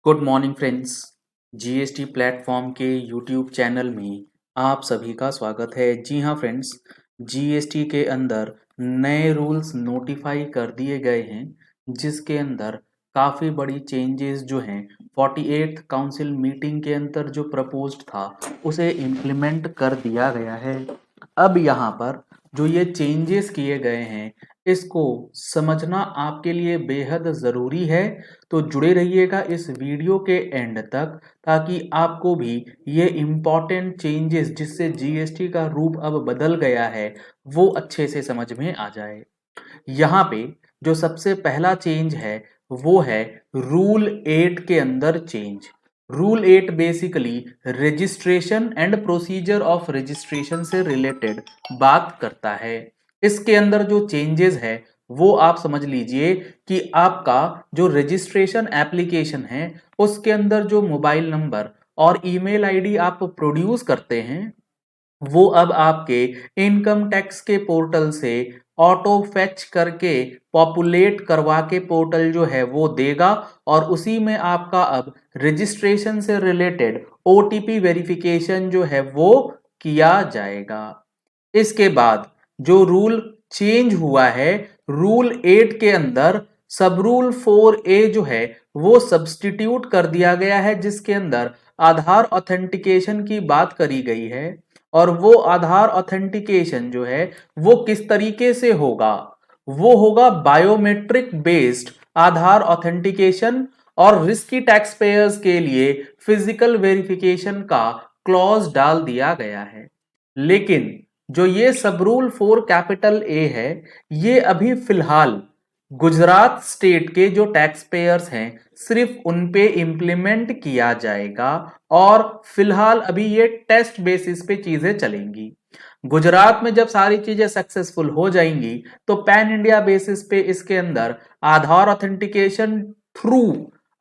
Good morning friends. GST platform के YouTube channel में आप सभी का स्वागत है। जी हाँ फ्रेंड्स, जीएसटी के अंदर नए रूल्स नोटिफाई कर दिए गए हैं, जिसके अंदर काफ़ी बड़ी चेंजेस जो हैं 48th काउंसिल मीटिंग के अंदर जो प्रपोज्ड था उसे इम्प्लीमेंट कर दिया गया है। अब यहाँ पर जो ये चेंजेस किए गए हैं इसको समझना आपके लिए बेहद ज़रूरी है, तो जुड़े रहिएगा इस वीडियो के एंड तक ताकि आपको भी ये इम्पॉर्टेंट चेंजेस जिससे जीएसटी का रूप अब बदल गया है वो अच्छे से समझ में आ जाए। यहाँ पे जो सबसे पहला चेंज है वो है रूल 8 के अंदर change. Rule 8 basically registration and procedure of registration से रिलेटेड बात करता है। इसके अंदर जो चेंजेस है वो आप समझ लीजिए कि आपका जो रजिस्ट्रेशन एप्लीकेशन है उसके अंदर जो मोबाइल नंबर और ईमेल आईडी आप प्रोड्यूस करते हैं वो अब आपके इनकम टैक्स के पोर्टल से ऑटो फेच करके पॉपुलेट करवा के पोर्टल जो है वो देगा और उसी में आपका अब रजिस्ट्रेशन से रिलेटेड ओटीपी वेरिफिकेशन जो है वो किया जाएगा। इसके बाद जो रूल चेंज हुआ है रूल 8 के अंदर सब रूल 4A जो है वो सब्स्टिट्यूट कर दिया गया है, जिसके अंदर आधार ऑथेंटिकेशन की बात करी गई है और वो आधार ऑथेंटिकेशन जो है वो किस तरीके से होगा, वो होगा बायोमेट्रिक बेस्ड आधार ऑथेंटिकेशन और रिस्की टैक्स पेयर्स के लिए फिजिकल वेरिफिकेशन का क्लॉज डाल दिया गया है। लेकिन जो ये सब रूल 4 कैपिटल ए है ये अभी फिलहाल गुजरात स्टेट के जो टैक्स पेयर्स हैं सिर्फ उन पे इम्प्लीमेंट किया जाएगा और फिलहाल अभी ये टेस्ट बेसिस पे चीजें चलेंगी। गुजरात में जब सारी चीजें सक्सेसफुल हो जाएंगी तो पैन इंडिया बेसिस पे इसके अंदर आधार ऑथेंटिकेशन थ्रू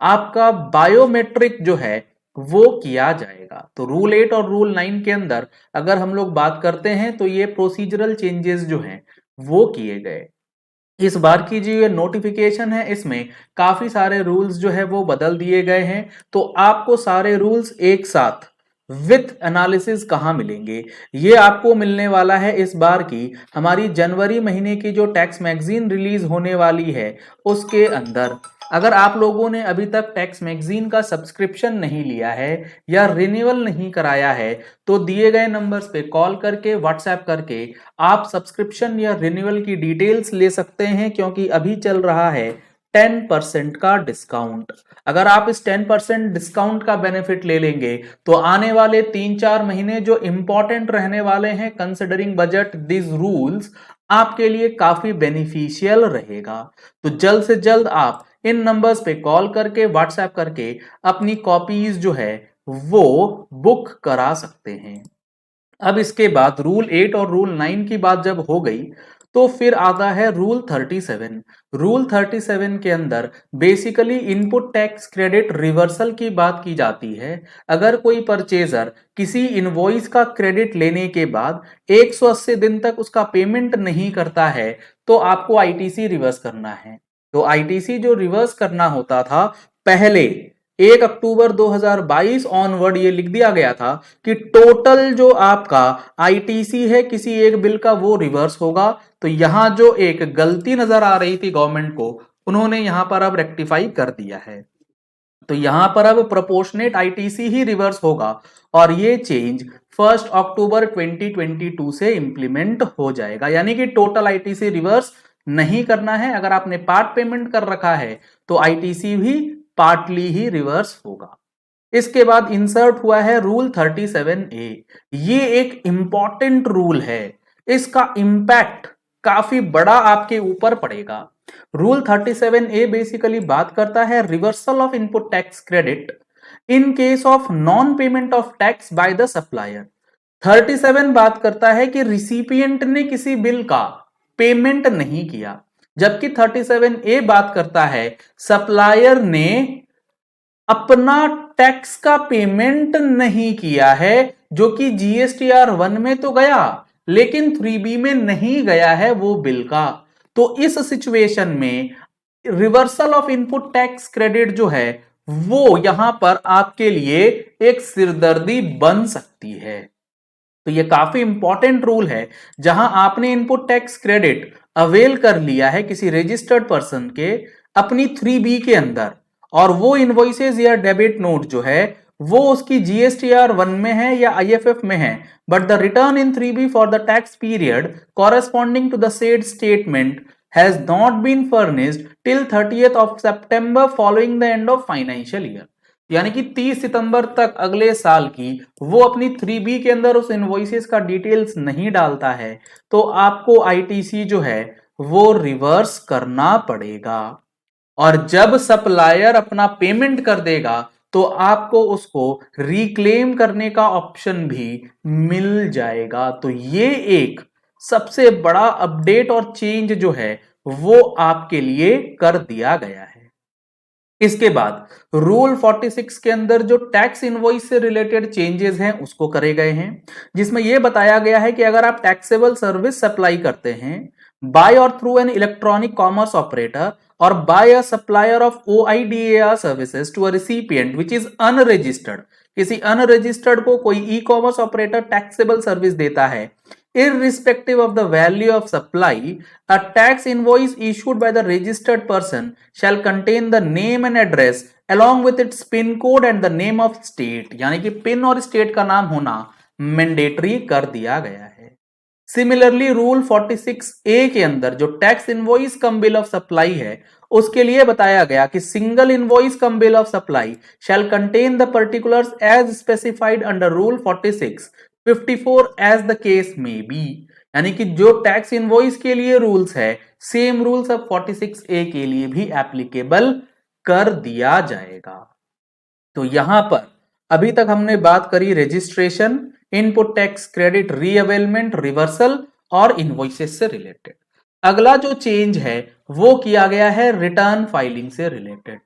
आपका बायोमेट्रिक जो है वो किया जाएगा। तो रूल 8 और रूल 9 के अंदर अगर हम लोग बात करते हैं तो ये प्रोसीजरल चेंजेस जो हैं वो किए गए। इस बार की जो ये नोटिफिकेशन है इसमें काफी सारे रूल्स जो है वो बदल दिए गए हैं, तो आपको सारे रूल्स एक साथ विथ एनालिसिस कहाँ मिलेंगे, ये आपको मिलने वाला है इस बार की हमारी जनवरी महीने की जो टैक्स मैगजीन रिलीज होने वाली है उसके अंदर। अगर आप लोगों ने अभी तक टैक्स मैगजीन का सब्सक्रिप्शन नहीं लिया है या रिन्यूअल नहीं कराया है तो दिए गए नंबर्स पे कॉल करके व्हाट्सएप करके आप सब्सक्रिप्शन या रिन्यूअल की डिटेल्स ले सकते हैं, क्योंकि अभी चल रहा है 10% का डिस्काउंट। अगर आप इस 10% डिस्काउंट का बेनिफिट ले लेंगे तो आने वाले 3-4 महीने जो इंपॉर्टेंट रहने वाले हैं कंसिडरिंग बजट दिस रूल्स आपके लिए काफी बेनिफिशियल रहेगा। तो जल्द से जल्द आप इन नंबर्स पे कॉल करके व्हाट्सएप करके अपनी कॉपीज जो है वो बुक करा सकते हैं। अब इसके बाद रूल 8 और रूल 9 की बात जब हो गई तो फिर आता है रूल 37। रूल 37 के अंदर basically input tax credit reversal की बात की जाती है। अगर कोई परचेजर किसी इनवॉइस का क्रेडिट लेने के बाद 180 दिन तक उसका पेमेंट नहीं करता है तो आपको आईटीसी रिवर्स करना है। तो आईटीसी जो रिवर्स करना होता था पहले 1 अक्टूबर 2022 ऑनवर्ड ये लिख दिया गया था कि टोटल जो आपका आईटीसी है किसी एक बिल का वो रिवर्स होगा। तो यहां जो एक गलती नजर आ रही थी गवर्नमेंट को उन्होंने यहां पर अब रेक्टिफाई कर दिया है। तो यहां पर अब प्रोपोर्शनेट आईटीसी ही रिवर्स होगा और ये चेंज 1 अक्टूबर 2022 से इंप्लीमेंट हो जाएगा, यानी कि टोटल आईटीसी रिवर्स नहीं करना है। अगर आपने पार्ट पेमेंट कर रखा है तो आईटीसी भी पार्टली ही रिवर्स होगा। इसके बाद इंसर्ट हुआ है रूल 37A। ये एक इंपॉर्टेंट रूल है, इसका इंपैक्ट काफी बड़ा आपके ऊपर पड़ेगा। रूल 37A बेसिकली बात करता है reversal of input tax credit in case of non payment of tax by the supplier. 37 बात करता है कि रिसिपिएंट ने किसी बिल का पेमेंट नहीं किया, जबकि 37A बात करता है सप्लायर ने अपना टैक्स का पेमेंट नहीं किया है, जो कि जीएसटीआर 1 में तो गया लेकिन 3B में नहीं गया है वो बिल का। तो इस सिचुएशन में reversal of input tax credit जो है वो यहां पर आपके लिए एक सिरदर्दी बन सकती है। तो ये काफी इंपॉर्टेंट रूल है। जहां आपने इनपुट टैक्स क्रेडिट अवेल कर लिया है किसी रजिस्टर्ड पर्सन के अपनी 3B के अंदर, और वो इनवॉइसेज या डेबिट नोट जो है वो उसकी GSTR 1 में है या IFF में है, but the return in 3B for the tax period corresponding to the said statement has not been furnished till 30th of September following the end of financial year। यानी कि 30 सितंबर तक अगले साल की वो अपनी 3B के अंदर उस इनवॉइसेस का डिटेल्स नहीं डालता है, तो आपको ITC जो है वो रिवर्स करना पड़ेगा। और जब सप्लायर अपना पेमेंट कर देगा तो आपको उसको रिक्लेम करने का ऑप्शन भी मिल जाएगा। तो ये एक सबसे बड़ा अपडेट और चेंज जो है वो आपके लिए कर दिया गया है। इसके बाद रूल 46 के अंदर जो टैक्स इनवॉइस से रिलेटेड चेंजेस हैं उसको करे गए हैं, जिसमें यह बताया गया है कि अगर आप टैक्सेबल सर्विस सप्लाई करते हैं बाय और through an electronic commerce operator और by a supplier of OIDAR services to a recipient which is unregistered, किसी अनरजिस्टर्ड को कोई e commerce operator taxable service देता है, irrespective of the value of supply, a tax invoice issued by the registered person shall contain the name and address along with its PIN code and the name of state। यानी कि pin और state का नाम होना mandatory कर दिया गया है। सिमिलरली रूल 46A के अंदर जो tax invoice cum bill of supply है उसके लिए बताया गया कि single invoice cum bill of supply shall contain the particulars as specified under rule 46 54 as the case may be. यानी कि जो टैक्स इनवॉइस के लिए रूल्स है सेम रूल्स अब 46A के लिए भी एप्लीकेबल कर दिया जाएगा। तो यहां पर अभी तक हमने बात करी registration, input tax credit reavailment, reversal और इनवॉइसेस से रिलेटेड। अगला जो चेंज है वो किया गया है रिटर्न फाइलिंग से रिलेटेड।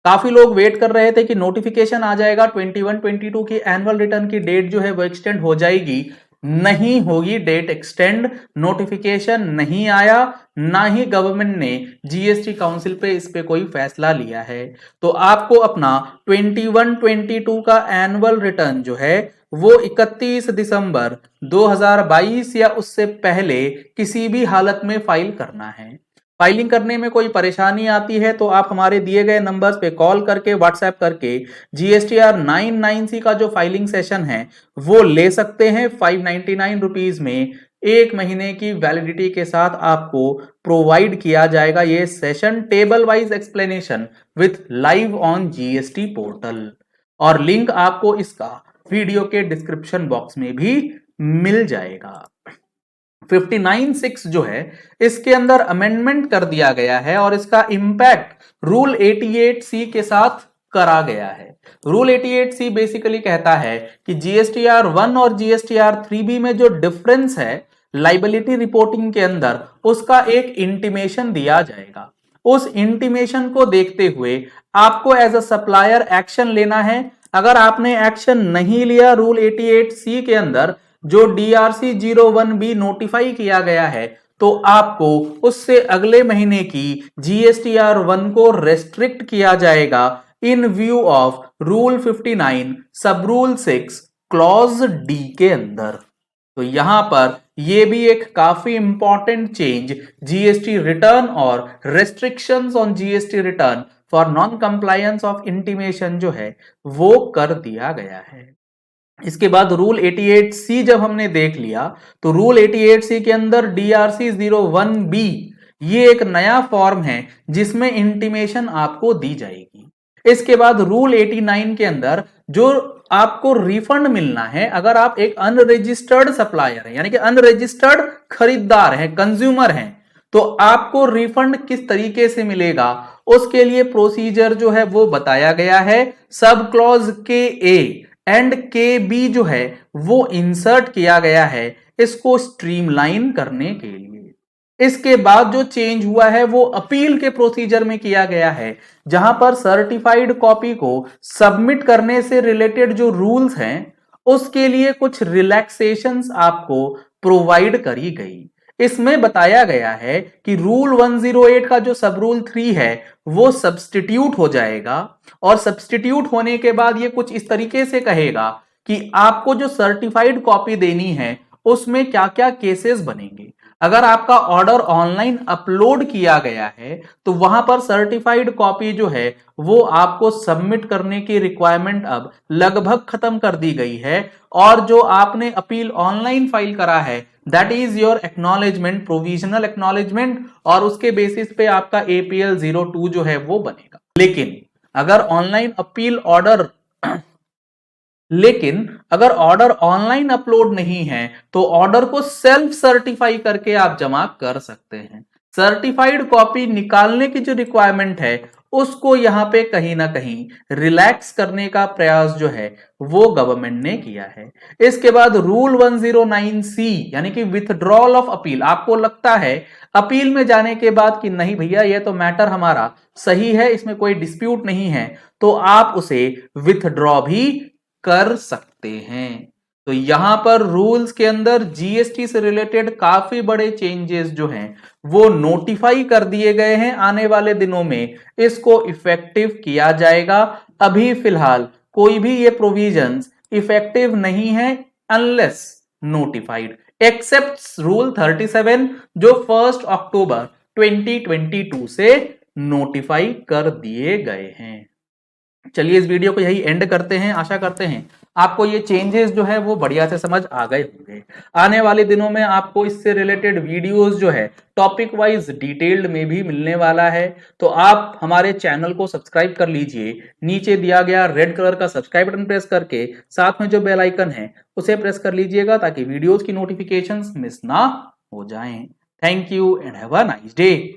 काफी लोग वेट कर रहे थे कि नोटिफिकेशन आ जाएगा 21-22 की एनुअल रिटर्न की डेट जो है वो एक्सटेंड हो जाएगी। नहीं होगी डेट एक्सटेंड, नोटिफिकेशन नहीं आया, ना ही गवर्नमेंट ने GST काउंसिल पे इस पे कोई फैसला लिया है। तो आपको अपना 21-22 का एनुअल रिटर्न जो है वो 31 दिसंबर 2022 या उससे पहले किसी भी हालत में फाइल करना है। फाइलिंग करने में कोई परेशानी आती है तो आप हमारे दिए गए नंबर्स पे कॉल करके व्हाट्सएप करके GSTR 99C का जो फाइलिंग सेशन है वो ले सकते हैं। 599 रुपीज में एक महीने की वैलिडिटी के साथ आपको प्रोवाइड किया जाएगा ये session, table wise explanation with live on GST portal, और लिंक आपको इसका वीडियो के डिस्क्रिप्शन बॉक्स में भी मिल जाएगा। 59(6) जो है इसके अंदर अमेंडमेंट कर दिया गया है और इसका इंपैक्ट रूल 88C के साथ करा गया है। रूल 88C बेसिकली कहता है कि GSTR 1 और GSTR 3B में जो डिफरेंस है लाइबिलिटी रिपोर्टिंग के अंदर उसका एक इंटीमेशन दिया जाएगा। उस इंटीमेशन को देखते हुए आपको एज अ सप्लायर एक्शन लेना है। अगर आपने एक्शन नहीं लिया रूल 88C के अंदर जो DRC 01B नोटिफाई किया गया है तो आपको उससे अगले महीने की GSTR 1 को रेस्ट्रिक्ट किया जाएगा इन व्यू ऑफ रूल 59 सब रूल 6 क्लॉज D के अंदर। तो यहां पर यह भी एक काफी इंपॉर्टेंट चेंज GST रिटर्न और restrictions on GST return for non compliance of intimation जो है वो कर दिया गया है। इसके बाद रूल 88C जब हमने देख लिया तो रूल 88C के अंदर DRC 01B ये एक नया फॉर्म है जिसमें इंटीमेशन आपको दी जाएगी। इसके बाद रूल 89 के अंदर जो आपको रिफंड मिलना है अगर आप एक अनरजिस्टर्ड सप्लायर है यानी कि अनरजिस्टर्ड खरीदार है, कंज्यूमर हैं, तो आपको रिफंड किस तरीके से मिलेगा उसके लिए प्रोसीजर जो है वो बताया गया है। सब क्लॉज के ए एंड के बी जो है वो इंसर्ट किया गया है इसको स्ट्रीमलाइन करने के लिए। इसके बाद जो चेंज हुआ है वो अपील के प्रोसीजर में किया गया है, जहां पर सर्टिफाइड कॉपी को सबमिट करने से रिलेटेड जो रूल्स हैं उसके लिए कुछ रिलैक्सेशंस आपको प्रोवाइड करी गई। इसमें बताया गया है कि रूल 108 का जो सब रूल 3 है वो सब्स्टिट्यूट हो जाएगा, और सब्स्टिट्यूट होने के बाद ये कुछ इस तरीके से कहेगा कि आपको जो सर्टिफाइड कॉपी देनी है उसमें क्या क्या केसेस बनेंगे। अगर आपका ऑर्डर ऑनलाइन अपलोड किया गया है तो वहां पर सर्टिफाइड कॉपी जो है वो आपको सबमिट करने की रिक्वायरमेंट अब लगभग खत्म कर दी गई है, और जो आपने अपील ऑनलाइन फाइल करा है that is your acknowledgement, provisional acknowledgement, और उसके बेसिस पे आपका APL 02 जो है वो बनेगा। लेकिन अगर ऑर्डर ऑनलाइन अपलोड नहीं है तो ऑर्डर को सेल्फ सर्टिफाई करके आप जमा कर सकते हैं। सर्टिफाइड कॉपी निकालने की जो रिक्वायरमेंट है उसको यहां पे कहीं ना कहीं रिलैक्स करने का प्रयास जो है वो गवर्नमेंट ने किया है। इसके बाद रूल 109C यानी कि विथड्रॉल ऑफ अपील। आपको लगता है अपील में जाने के बाद कि नहीं भैया ये तो मैटर हमारा सही है, इसमें कोई डिस्प्यूट नहीं है, तो आप उसे विथड्रॉ भी कर सकते हैं। तो यहां पर रूल्स के अंदर GST से रिलेटेड काफी बड़े चेंजेस जो हैं वो नोटिफाई कर दिए गए हैं। आने वाले दिनों में इसको इफेक्टिव किया जाएगा। अभी फिलहाल कोई भी ये प्रोविजंस इफेक्टिव नहीं है अनलेस नोटिफाइड, एक्सेप्ट रूल 37 जो 1 अक्टूबर 2022 से नोटिफाई कर दिए गए हैं। चलिए इस वीडियो को यही एंड करते हैं। आशा करते हैं आपको ये चेंजेस जो है वो बढ़िया से समझ आ गए होंगे। आने वाले दिनों में आपको इससे रिलेटेड वीडियोस जो है टॉपिक वाइज डिटेल्ड में भी मिलने वाला है, तो आप हमारे चैनल को सब्सक्राइब कर लीजिए। नीचे दिया गया रेड कलर का सब्सक्राइब बटन प्रेस करके साथ में जो बेल आइकन है उसे प्रेस कर लीजिएगा ताकि वीडियोज की नोटिफिकेशंस मिस ना हो जाएं। Thank you and have a nice day.